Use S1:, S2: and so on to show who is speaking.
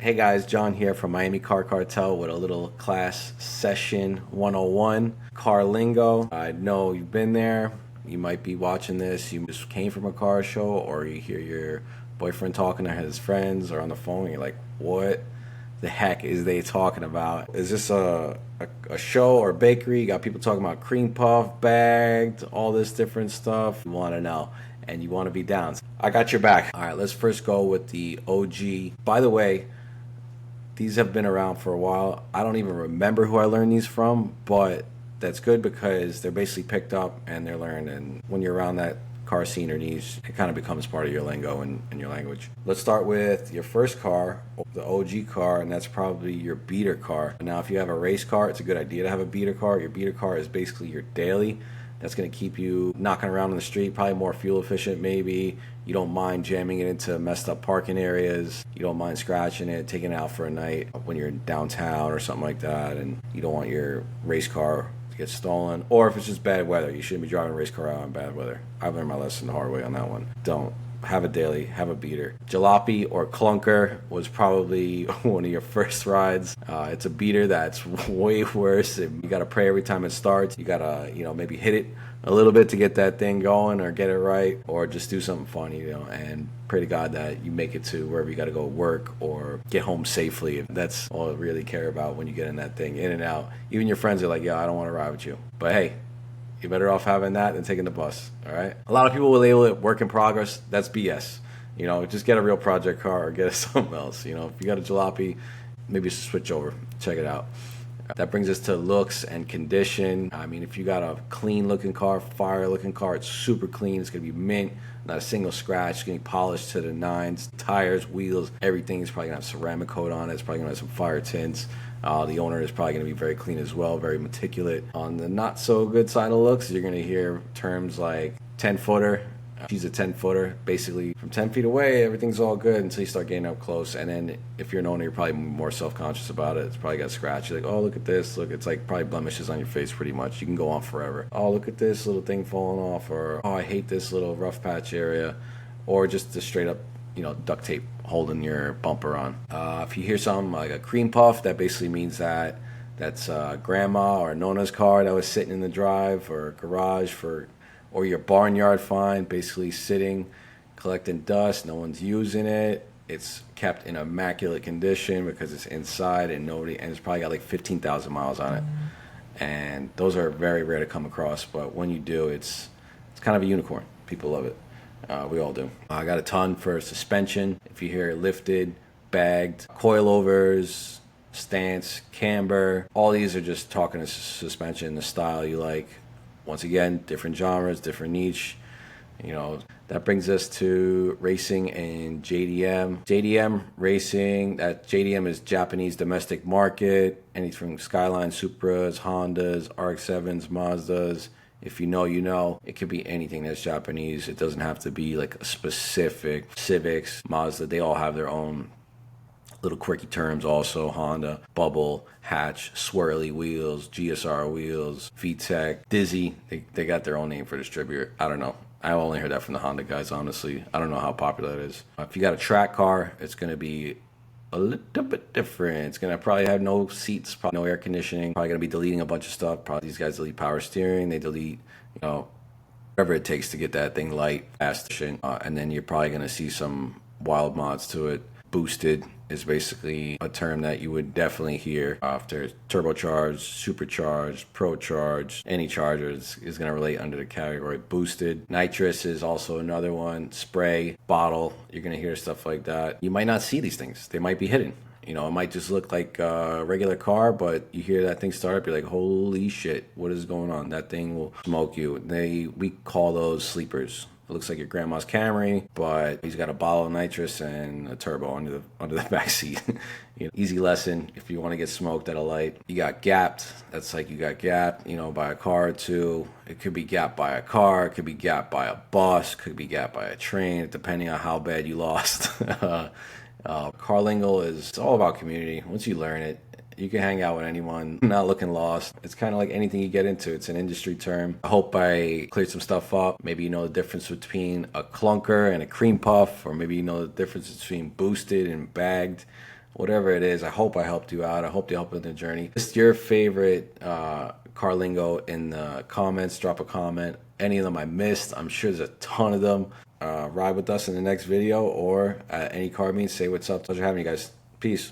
S1: Hey guys, John here from Miami Car Cartel with a little class session 101, Car Lingo. I know you've been there. You might be watching this. You just came from a car show, or you hear your boyfriend talking to his friends or on the phone, and you're like, what the heck is they talking about? Is this a show or a bakery? You got people talking about cream puff, bagged, all this different stuff. You want to know, and you want to be down. I got your back. All right, let's first go with the OG. By the way, these have been around for a while. I don't even remember who I learned these from, but that's good because they're basically picked up and they're learned. And when you're around that car scene or niche, it kind of becomes part of your lingo and your language. Let's start with your first car, the OG car, and that's probably your beater car. Now, if you have a race car, it's a good idea to have a beater car. Your beater car is basically your daily. That's going to keep you knocking around on the street, probably more fuel efficient maybe. You don't mind jamming it into messed up parking areas. You don't mind scratching it, taking it out for a night when you're downtown or something like that, and you don't want your race car to get stolen. Or if it's just bad weather, you shouldn't be driving a race car out in bad weather. I've learned my lesson the hard way on that one. Don't. Have a daily, have a beater. Jalopy or clunker was probably one of your first rides. It's a beater that's way worse. You gotta pray every time it starts. You gotta, maybe hit it a little bit to get that thing going or get it right, or just do something fun, and pray to God that you make it to wherever you gotta go work or get home safely. That's all I really care about when you get in that thing, in and out. Even your friends are like, yeah, I don't wanna ride with you. But hey, you're better off having that than taking the bus, all right? A lot of people will label it work in progress. That's BS. Just get a real project car or get something else. If you got a jalopy, maybe switch over. Check it out. That brings us to looks and condition. I mean, if you got a clean looking car, fire looking car, it's super clean. It's going to be mint, not a single scratch. It's going to be polished to the nines. Tires, wheels, everything is probably going to have ceramic coat on it. It's probably going to have some fire tints. The owner is probably going to be very clean as well, very meticulous. On the not so good side of looks, you're going to hear terms like 10-footer. She's a 10-footer. Basically, from 10 feet away, everything's all good until you start getting up close. And then if you're an owner, you're probably more self-conscious about it. It's probably got a scratch. You're like, oh, look at this. Look, it's like probably blemishes on your face pretty much. You can go on forever. Oh, look at this little thing falling off. Or, oh, I hate this little rough patch area. Or just the straight up, duct tape holding your bumper on. If you hear something like a cream puff, that basically means that's grandma or Nona's car that was sitting in the drive or garage or your barnyard find, basically sitting, collecting dust. No one's using it. It's kept in immaculate condition because it's inside and it's probably got like 15,000 miles on it. And those are very rare to come across, but when you do, it's kind of a unicorn. People love it. We all do. I got a ton for suspension. If you hear lifted, bagged, coilovers, stance, camber, all these are just talking to suspension, the style you like. Once again, different genres, different niche. That brings us to racing and JDM. JDM racing, that JDM is Japanese domestic market. Anything from Skyline, Supras, Hondas, RX-7s, Mazdas. If you know, you know. It could be anything that's Japanese. It doesn't have to be like a specific Civics, Mazda. They all have their own little quirky terms also. Honda, bubble, hatch, swirly wheels, GSR wheels, VTEC, Dizzy. They got their own name for distributor. I don't know. I only heard that from the Honda guys, honestly. I don't know how popular it is. If you got a track car, it's going to be a little bit different. It's going to probably have no seats, probably no air conditioning. Probably going to be deleting a bunch of stuff. Probably these guys delete power steering. They delete, whatever it takes to get that thing light, fast, and then you're probably going to see some wild mods to it. Boosted is basically a term that you would definitely hear after turbocharged, supercharged, procharged. Any charger is going to relate under the category boosted. Nitrous is also another one. Spray, bottle, you're going to hear stuff like that. You might not see these things. They might be hidden. It might just look like a regular car, but you hear that thing start up, you're like, holy shit, what is going on? That thing will smoke you. We call those sleepers. It looks like your grandma's Camry, but he's got a bottle of nitrous and a turbo under the back seat. Easy lesson if you want to get smoked at a light. You got gapped. That's like you got gapped, by a car or two. It could be gapped by a car. It could be gapped by a bus. Could be gapped by a train, depending on how bad you lost. Car lingo it's all about community. Once you learn it, you can hang out with anyone, not looking lost. It's kind of like anything you get into. It's an industry term. I hope I cleared some stuff up. Maybe you know the difference between a clunker and a cream puff, or maybe you know the difference between boosted and bagged. whatever it is. I hope I helped you out. I hope you helped with the journey. Just your favorite car lingo in the comments. Drop a comment. Any of them I missed, I'm sure there's a ton of them. Ride with us in the next video or at any car meet. Say what's up. Pleasure having you guys. Peace.